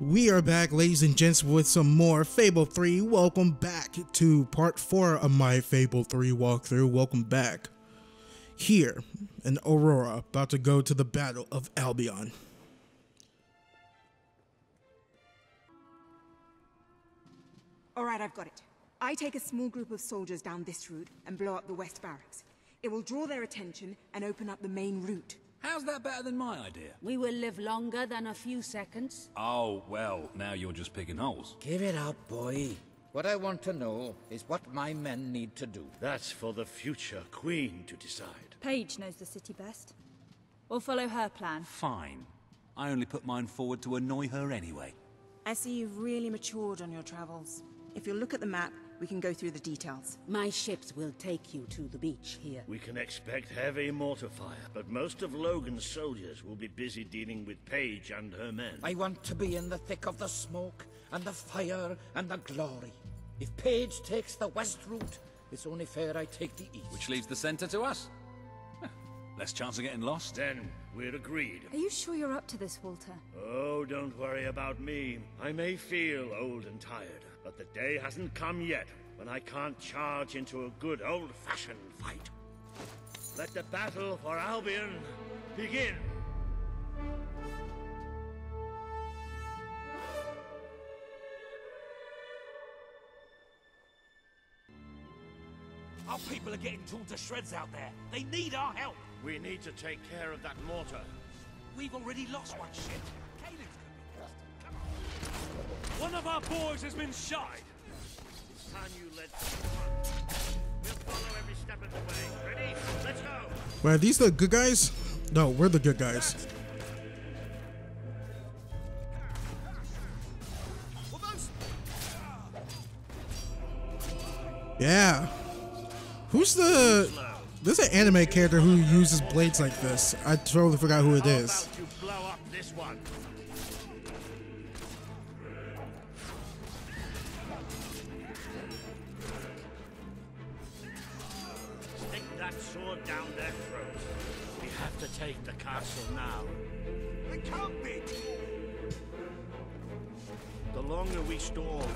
We are back, ladies and gents, with some more Fable 3. Welcome back to part 4 of my Fable 3 walkthrough. Welcome back. Here in Aurora, about to go to the Battle of Albion. Alright, I've got it. I take a small group of soldiers down this route and blow up the West Barracks. It will draw their attention and open up the main route. How's that better than my idea? We will live longer than a few seconds. Oh, well, now you're just picking holes. Give it up, boy. What I want to know is what my men need to do. That's for the future Queen to decide. Paige knows the city best. We'll follow her plan. Fine. I only put mine forward to annoy her anyway. I see you've really matured on your travels. If you'll look at the map, we can go through the details. My ships will take you to the beach here. We can expect heavy mortar fire, but most of Logan's soldiers will be busy dealing with Paige and her men. I want to be in the thick of the smoke, and the fire, and the glory. If Paige takes the west route, it's only fair I take the east. Which leaves the center to us. Less chance of getting lost. Then we're agreed. Are you sure you're up to this, Walter? Oh, don't worry about me. I may feel old and tired, but the day hasn't come yet when I can't charge into a good old-fashioned fight. Let the battle for Albion begin. Our people are getting torn to shreds out there. They need our help. We need to take care of that mortar. We've already lost one ship. Caelan's could be next. Come on. One of our boys has been shot. It's time you let them run. We'll follow every step of the way. Ready? Let's go. Wait, are these the good guys? No, we're the good guys. Yeah. Who's the... There's an anime character who uses blades like this. I totally forgot who it is. How about you blow up this one? Stick that sword down their throats. We have to take the castle now. It can't be. The longer we storm,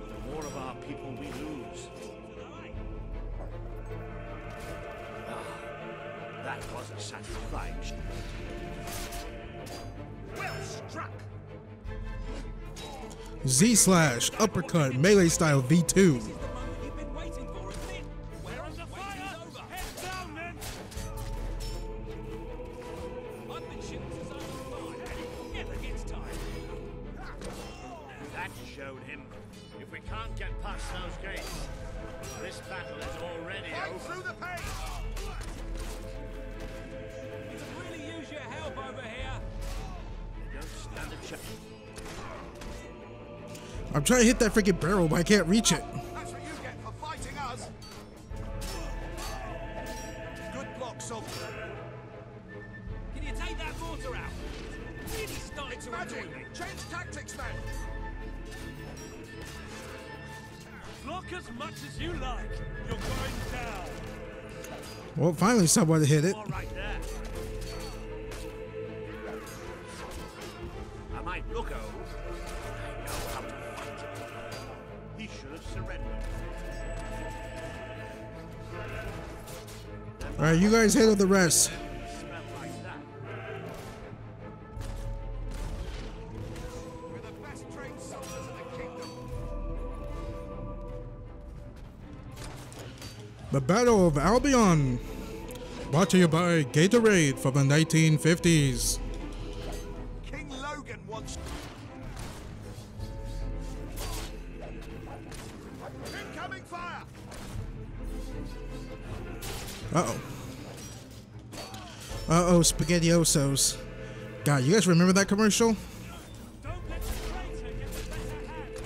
the more of our people we lose. That was a satisfying shot. Well struck. Z/, uppercut, melee style V2. This is the moment you've been waiting for, isn't it? We're under fire. Head down, men. I've been shooting since I was 5. It never gets tired. That showed him. If we can't get past those gates, this battle is already over. Through the pain. You could really use your help over here. Don't stand a chance. I'm trying to hit that freaking barrel, but I can't reach it. That's what you get for fighting us. Good block, Salt. Can you take that mortar out? Really starting to annoy me. Change tactics, man. Block as much as you like. You're going down. Well, finally somebody hit it. All right there. I might look old. I know how to fight. He should have surrendered. Alright, you guys handle the rest. Smell like that. We're the best trained soldiers in the kingdom. The Battle of Albion. Brought to you by Gatorade from the 1950s. King Logan wants. Incoming fire! Uh-oh. Uh-oh, SpaghettiOsos. God, you guys remember that commercial? Don't let the traitor get the better hand.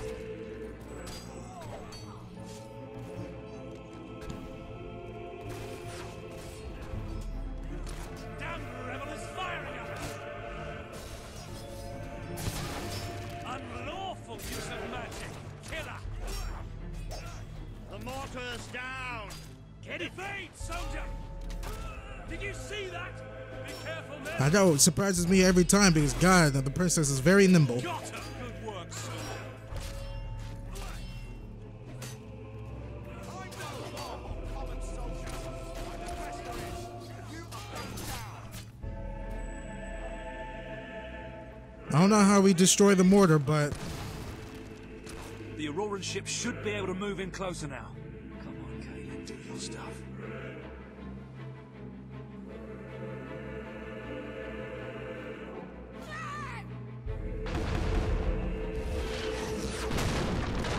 Damn rebel is firing at us! Unlawful use of magic! Killer! The mortar's down. Get it! Evade, soldier! Did you see that? Be careful, man! I know, it surprises me every time because, God, the princess is very nimble. Got her, good luck, soldier. I know more common soldier. I'm the best there is. You are down. I don't know how we destroy the mortar, but The Auroran ship should be able to move in closer now. Come on, Caitlin, do your stuff.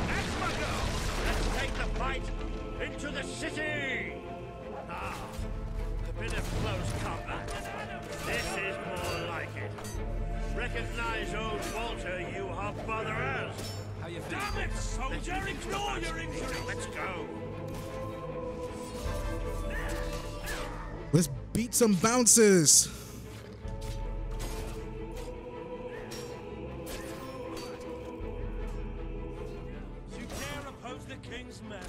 That's my goal. Let's take the fight into the city. Ah, a bit of close combat. This is more like it. Recognize old Walter, you hobotherers. How you feeling? Damn it, soldier! Ignore your injury! Let's go. let's beat some bounces. You dare oppose the king's men?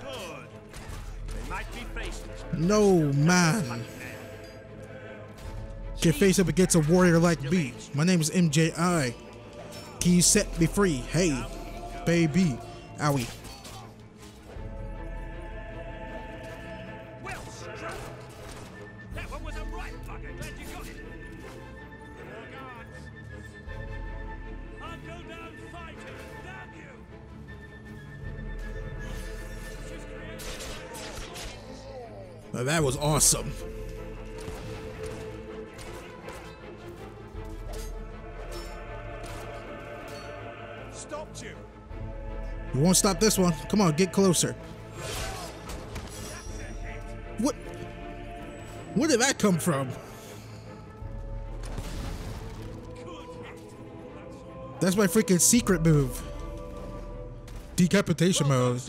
Good. They might be faceless. No, man. Can't face up against a warrior like me. My name is MJI. Can you set me free? Hey, baby. Owie. Well struck! That one was a right bugger. Glad you got it. Your guards. I'll go down fighting. Damn you! She's created Now that was awesome. stopped you. You won't stop this one. Come on, get closer. What? Where did that come from? That's my freaking secret move. Decapitation mode.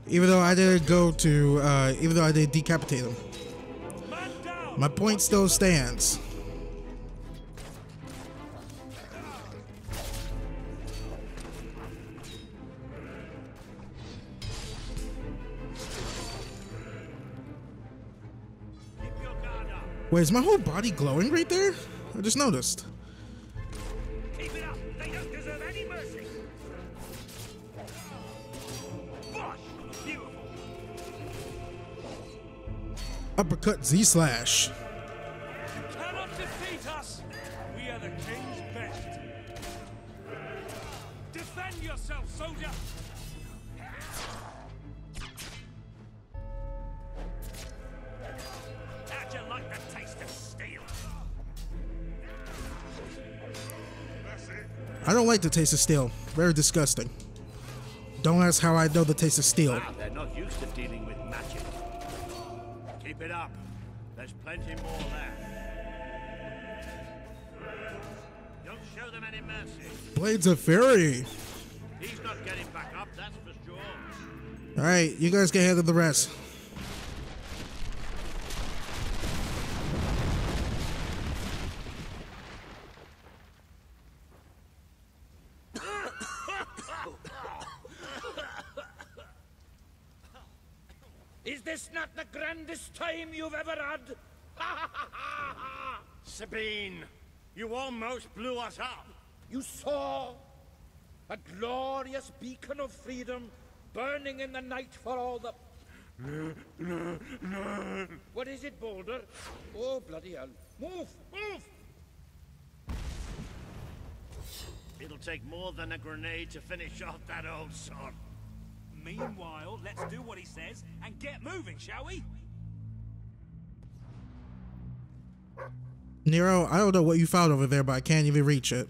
Even though I didn't go to, even though I didn't decapitate him. My point still stands. Wait, is my whole body glowing right there? I just noticed. Keep it up. They don't deserve any mercy. Bosh! Beautiful. Uppercut Z slash. You cannot defeat us. We are the king's best. Defend yourself, soldier. How'd you like the taste of steel? I don't like the taste of steel. Very disgusting. Don't ask how I know the taste of steel. Wow, they're not used to dealing with magic. Keep it up. There's plenty more left. Don't show them any mercy. Blades of Fury. He's not getting back up, that's for sure. Alright, you guys can handle the rest. Is this not the grandest time you've ever had? Sabine, you almost blew us up. You saw a glorious beacon of freedom burning in the night for all the... What is it, Boulder? Oh, bloody hell. Move! Move! It'll take more than a grenade to finish off that old sod. Meanwhile, let's do what he says and get moving, shall we? Nero, I don't know what you found over there, but I can't even reach it.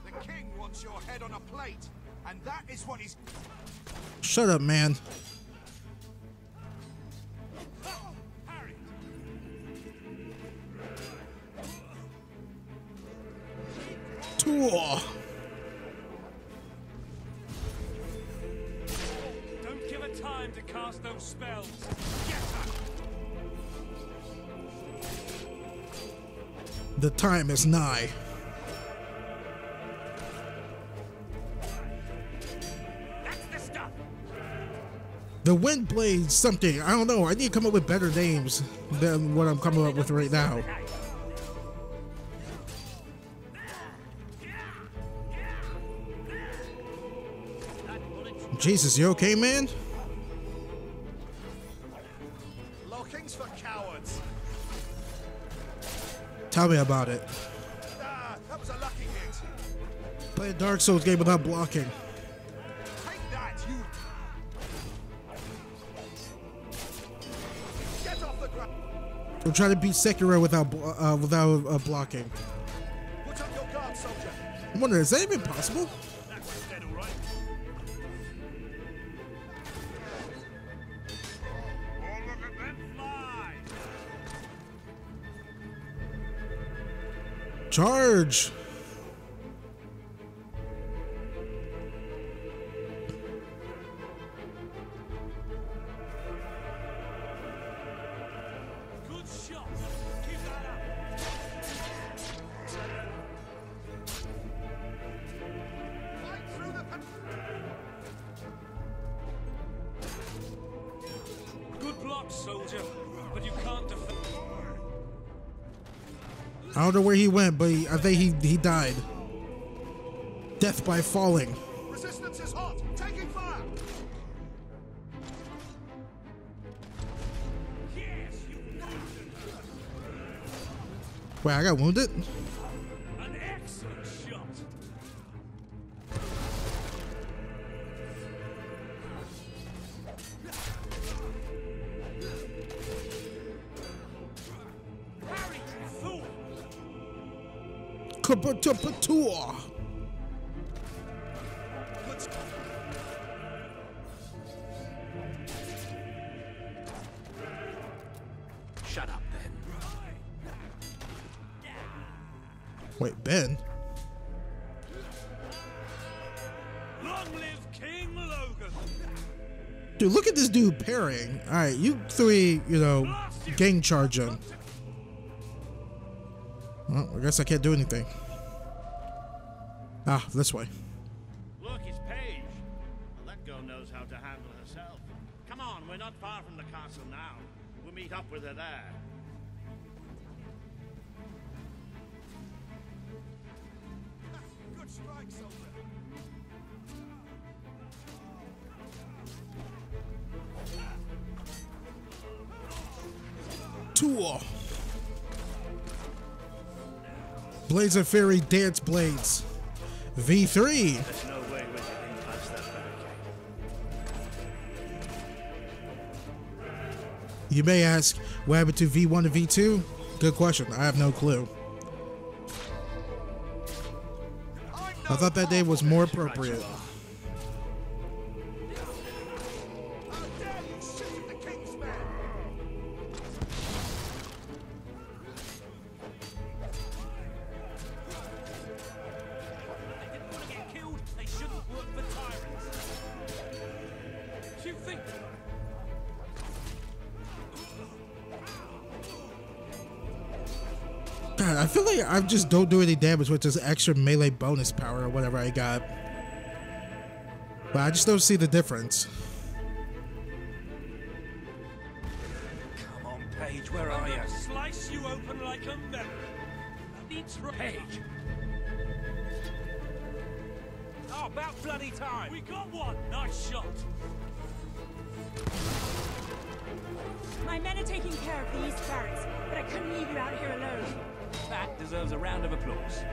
The king wants your head on a plate, and that is what he's... Shut up, man. Harry! Tool. Don't give her time to cast those spells. Get her! The time is nigh. That's the stuff! The Wind Blade something. I don't know. I need to come up with better names than what I'm coming up with right now. Jesus, you okay, man? Locking's for cowards. Tell me about it. That was a lucky hit. Play a Dark Souls game without blocking. Take that, you. Get off the ground. I'm trying to beat Sekiro without blocking. Put up your guard, soldier. I'm wondering, is that even possible? That's dead, all right. Oh, look at them fly. Charge! Good shot. Keep that up. Fight through the. Good block, soldier, but you can't defend. I don't know where he went, but I think he died. Death by falling. Resistance is hot. Taking fire. Yes, you wounded her. Wait, I got wounded? An excellent shot. Harry, fool. Kapatua. Good. Shut up, then. Wait, Ben? Long live King Logan. Dude, look at this dude parrying. Alright, you three, gang charge him. Well, I guess I can't do anything. Ah, this way. Look, it's Paige. Well, that girl knows how to handle herself. Come on, we're not far from the castle now. We'll meet up with her there. Good strike, soldier. Tour. Blades of Fury Dance Blades. V3. There's no way we're getting past that barricade. You may ask, what happened to V1 and V2? Good question. I have no clue. I thought that name was more appropriate. How dare you shoot at the king's men? They didn't want to get killed. They shouldn't work for tyrants. You think? God, I feel like I just don't do any damage with this extra melee bonus power or whatever I got. But I just don't see the difference. Come on, Paige, where are you? Slice you open like a melon. It's Paige. Oh, about bloody time. We got one. Nice shot. My men are taking care of the East Barracks, but I couldn't leave you out here alone. That deserves a round of applause.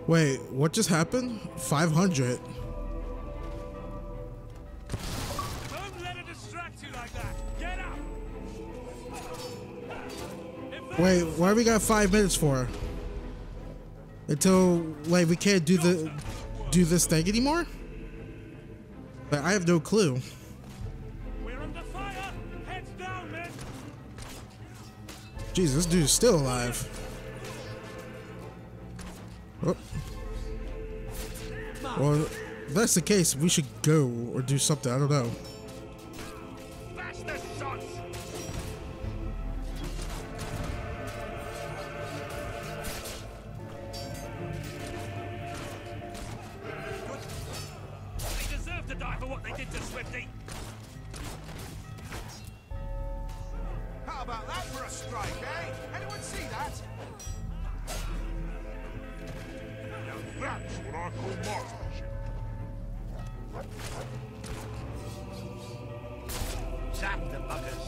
Wait, what just happened? 500. Don't let it distract you like that. Get up. Wait, why we got 5 minutes for? Until like we can't do this thing anymore? Like, I have no clue. We're under fire. Heads down, men. Jeez, this dude's still alive. Oh. Well, if that's the case, we should go or do something. I don't know. Bash the shots. what they did to Swifty. How about that for a strike, eh? Anyone see that? Now that's what I call marksmanship. Zap the buggers.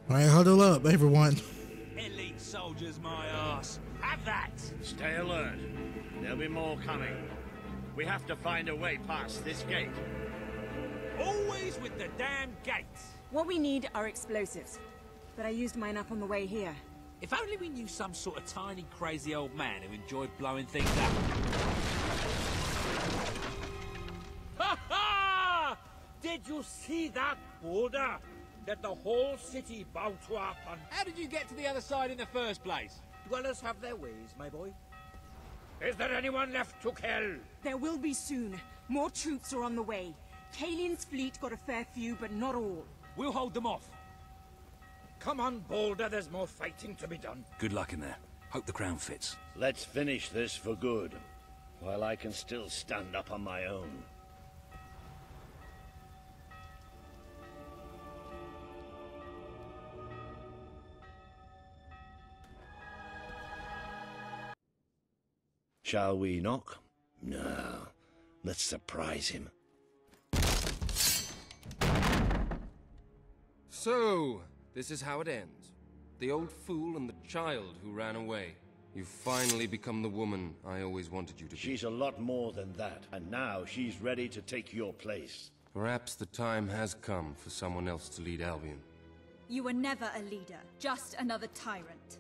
All right, huddle up, everyone. Elite soldiers, my ass. Have that. Stay alert. There'll be more coming. We have to find a way past this gate. Always with the damn gates. What we need are explosives. But I used mine up on the way here. If only we knew some sort of tiny, crazy old man who enjoyed blowing things up. Ha ha! Did you see that boulder? That the whole city bowed to our punch. How did you get to the other side in the first place? Dwellers have their ways, my boy. Is there anyone left to kill? There will be soon. More troops are on the way. Kalian's fleet got a fair few, but not all. We'll hold them off. Come on, Boulder, there's more fighting to be done. Good luck in there. Hope the crown fits. Let's finish this for good, while I can still stand up on my own. Shall we knock? No. Let's surprise him. So, this is how it ends. The old fool and the child who ran away. You've finally become the woman I always wanted you to be. She's a lot more than that, and now she's ready to take your place. Perhaps the time has come for someone else to lead Albion. You were never a leader, just another tyrant.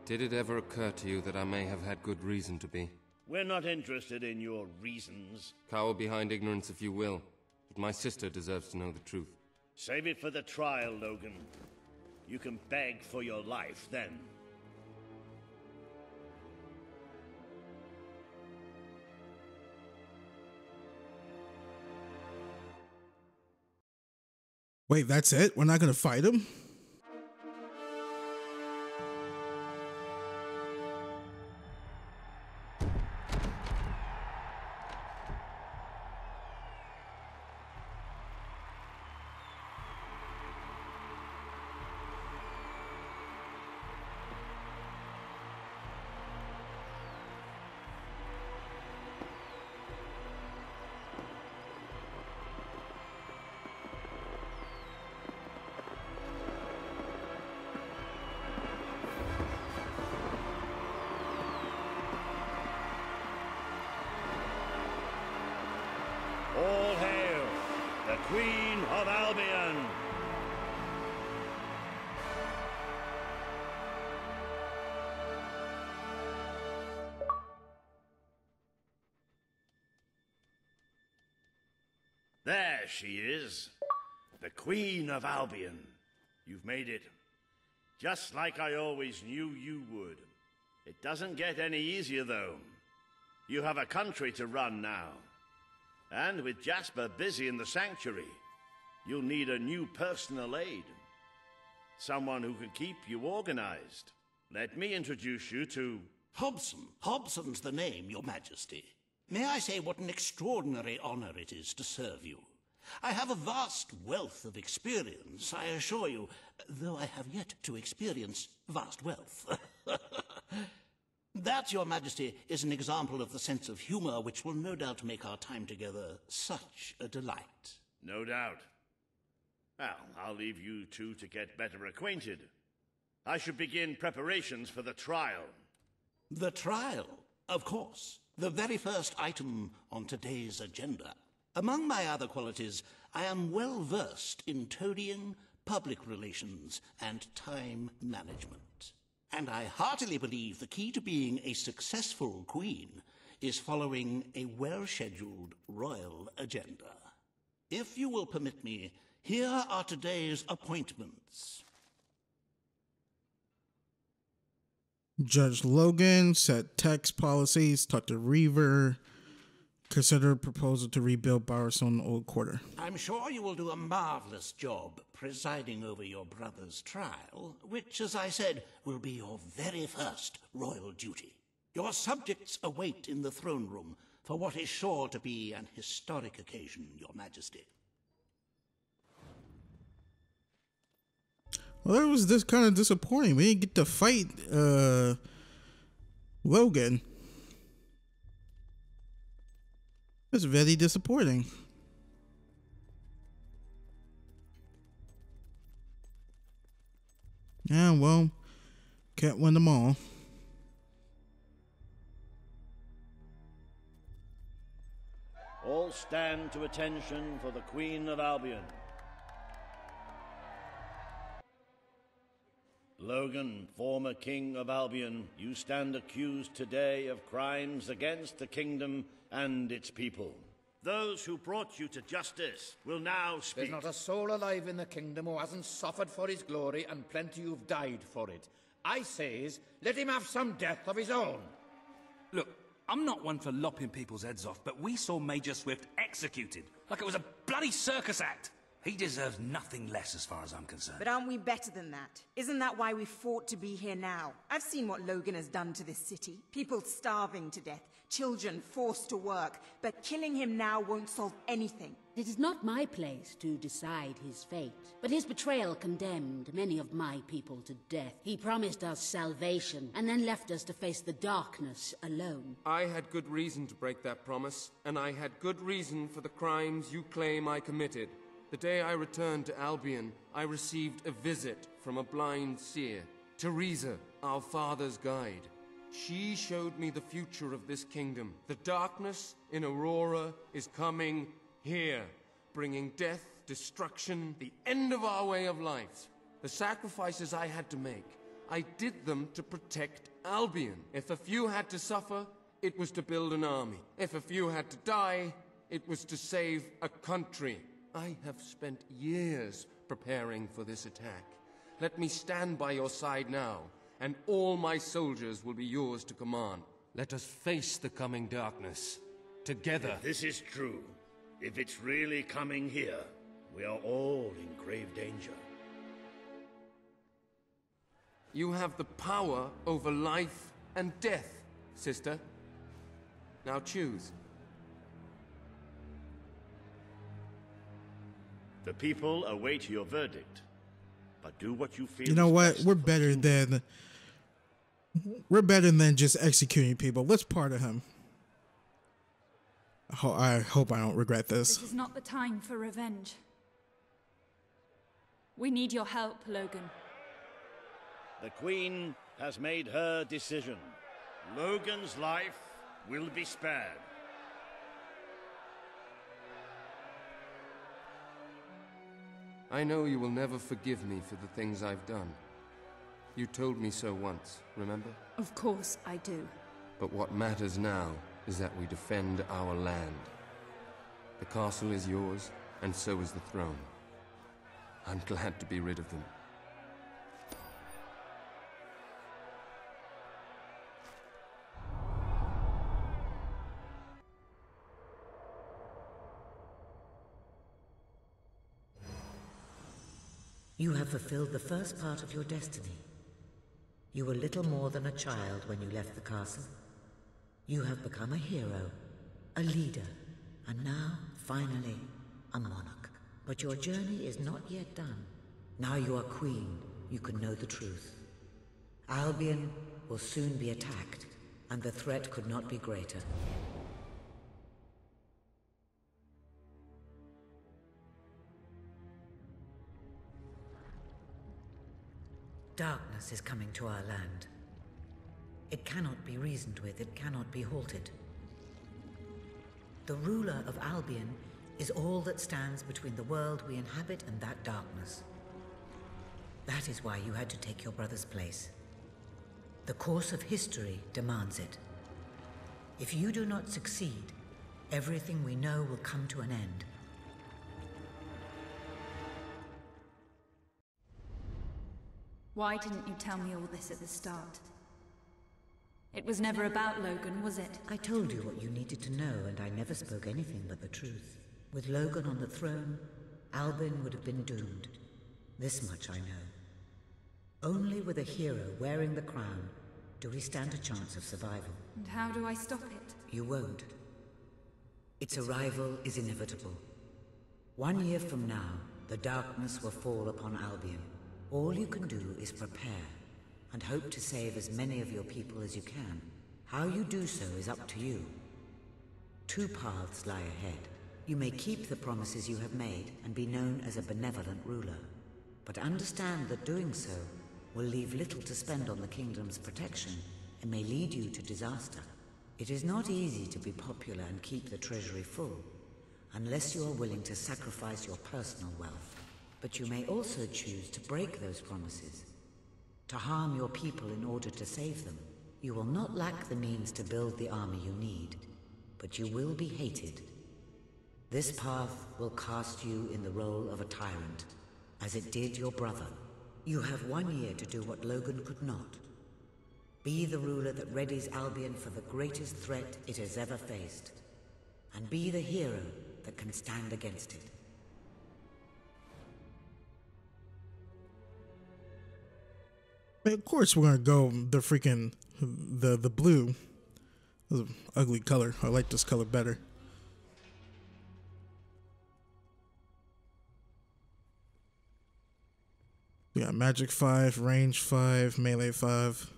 Did it ever occur to you that I may have had good reason to be? We're not interested in your reasons. Cower behind ignorance if you will, but my sister deserves to know the truth. Save it for the trial, Logan. You can beg for your life then. Wait, that's it? We're not gonna fight him? All hail, the Queen of Albion! There she is, the Queen of Albion. You've made it, just like I always knew you would. It doesn't get any easier, though. You have a country to run now. And with Jasper busy in the sanctuary, you'll need a new personal aide. Someone who can keep you organized. Let me introduce you to... Hobson. Hobson's the name, Your Majesty. May I say what an extraordinary honor it is to serve you. I have a vast wealth of experience, I assure you, though I have yet to experience vast wealth. That, Your Majesty, is an example of the sense of humor which will no doubt make our time together such a delight. No doubt. Well, I'll leave you two to get better acquainted. I should begin preparations for the trial. The trial, of course. The very first item on today's agenda. Among my other qualities, I am well versed in toadying, public relations, and time management. And I heartily believe the key to being a successful queen is following a well-scheduled royal agenda. If you will permit me, here are today's appointments. Judge Logan set text policies, talk to Reaver, consider a proposal to rebuild Bowerstone Old Quarter. I'm sure you will do a marvelous job presiding over your brother's trial, which, as I said, will be your very first royal duty. Your subjects await in the throne room for what is sure to be an historic occasion, Your Majesty. Well, that was kind of disappointing. We didn't get to fight Logan. It's very disappointing. Yeah, well, can't win them all. All stand to attention for the Queen of Albion. Logan, former King of Albion, you stand accused today of crimes against the kingdom and its people. Those who brought you to justice will now speak. There's not a soul alive in the kingdom who hasn't suffered for his glory, and plenty who've died for it. I says, let him have some death of his own. Look, I'm not one for lopping people's heads off, but we saw Major Swift executed like it was a bloody circus act. He deserves nothing less as far as I'm concerned. But aren't we better than that? Isn't that why we fought to be here now? I've seen what Logan has done to this city. People starving to death, children forced to work. But killing him now won't solve anything. It is not my place to decide his fate, but his betrayal condemned many of my people to death. He promised us salvation, and then left us to face the darkness alone. I had good reason to break that promise, and I had good reason for the crimes you claim I committed. The day I returned to Albion, I received a visit from a blind seer, Teresa, our father's guide. She showed me the future of this kingdom. The darkness in Aurora is coming here, bringing death, destruction, the end of our way of life. The sacrifices I had to make, I did them to protect Albion. If a few had to suffer, it was to build an army. If a few had to die, it was to save a country. I have spent years preparing for this attack. Let me stand by your side now, and all my soldiers will be yours to command. Let us face the coming darkness, together. If this is true, if it's really coming here, we are all in grave danger. You have the power over life and death, sister. Now choose. The people await your verdict, but do what you feel. You know what? Best. We're better than just executing people. Let's pardon him. I hope I don't regret this. This is not the time for revenge. We need your help, Logan. The Queen has made her decision. Logan's life will be spared. I know you will never forgive me for the things I've done. You told me so once, remember? Of course I do. But what matters now is that we defend our land. The castle is yours, and so is the throne. I'm glad to be rid of them. You have fulfilled the first part of your destiny. You were little more than a child when you left the castle. You have become a hero, a leader, and now, finally, a monarch. But your journey is not yet done. Now you are queen, you can know the truth. Albion will soon be attacked, and the threat could not be greater. Darkness is coming to our land. It cannot be reasoned with, it cannot be halted. The ruler of Albion is all that stands between the world we inhabit and that darkness. That is why you had to take your brother's place. The course of history demands it. If you do not succeed, everything we know will come to an end. Why didn't you tell me all this at the start? It was never about Logan, was it? I told you what you needed to know, and I never spoke anything but the truth. With Logan on the throne, Albion would have been doomed. This much I know. Only with a hero wearing the crown do we stand a chance of survival. And how do I stop it? You won't. Its arrival is inevitable. 1 year from now, the darkness will fall upon Albion. All you can do is prepare, and hope to save as many of your people as you can. How you do so is up to you. 2 paths lie ahead. You may keep the promises you have made and be known as a benevolent ruler. But understand that doing so will leave little to spend on the kingdom's protection and may lead you to disaster. It is not easy to be popular and keep the treasury full, unless you are willing to sacrifice your personal wealth. But you may also choose to break those promises, to harm your people in order to save them. You will not lack the means to build the army you need, but you will be hated. This path will cast you in the role of a tyrant, as it did your brother. You have 1 year to do what Logan could not. Be the ruler that readies Albion for the greatest threat it has ever faced, and be the hero that can stand against it. Of course we're gonna go the freaking the blue. This is an ugly color. I like this color better. We got magic 5, range 5, melee 5.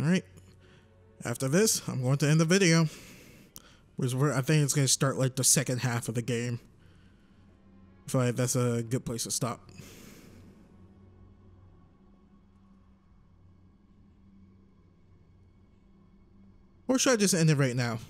Alright, after this, I'm going to end the video. I think it's going to start like the second half of the game. I feel like that's a good place to stop. Or should I just end it right now?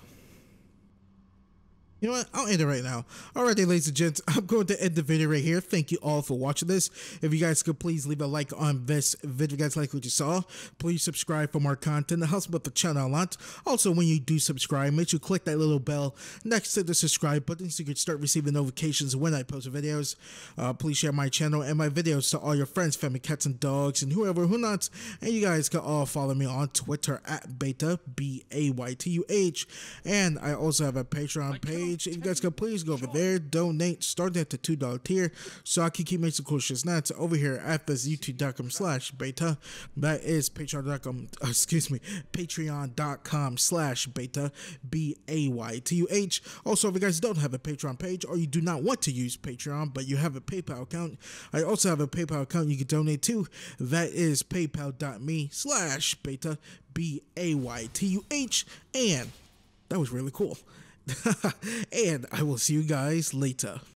You know what? I'll end it right now. Alrighty, ladies and gents, I'm going to end the video right here. Thank you all for watching this. If you guys could please leave a like on this video, guys, like what you saw. Please subscribe for more content. It helps with the channel a lot. Also, when you do subscribe, make sure you click that little bell next to the subscribe button so you can start receiving notifications when I post videos. Please share my channel and my videos to all your friends, family, cats, and dogs, and whoever who not. And you guys can all follow me on Twitter at Baytuh, B-A-Y-T-U-H. And I also have a Patreon page. If you guys can please go over there, donate, starting at the $2 tier, so I can keep making cool shit snacks over here at this youtube.com/Baytuh. That is patreon.com/Baytuh, B-A-Y-T-U-H. Also, if you guys don't have a Patreon page, or you do not want to use Patreon, but you have a PayPal account, I also have a PayPal account you can donate to. That is paypal.me/Baytuh, B-A-Y-T-U-H, and that was really cool. And I will see you guys later.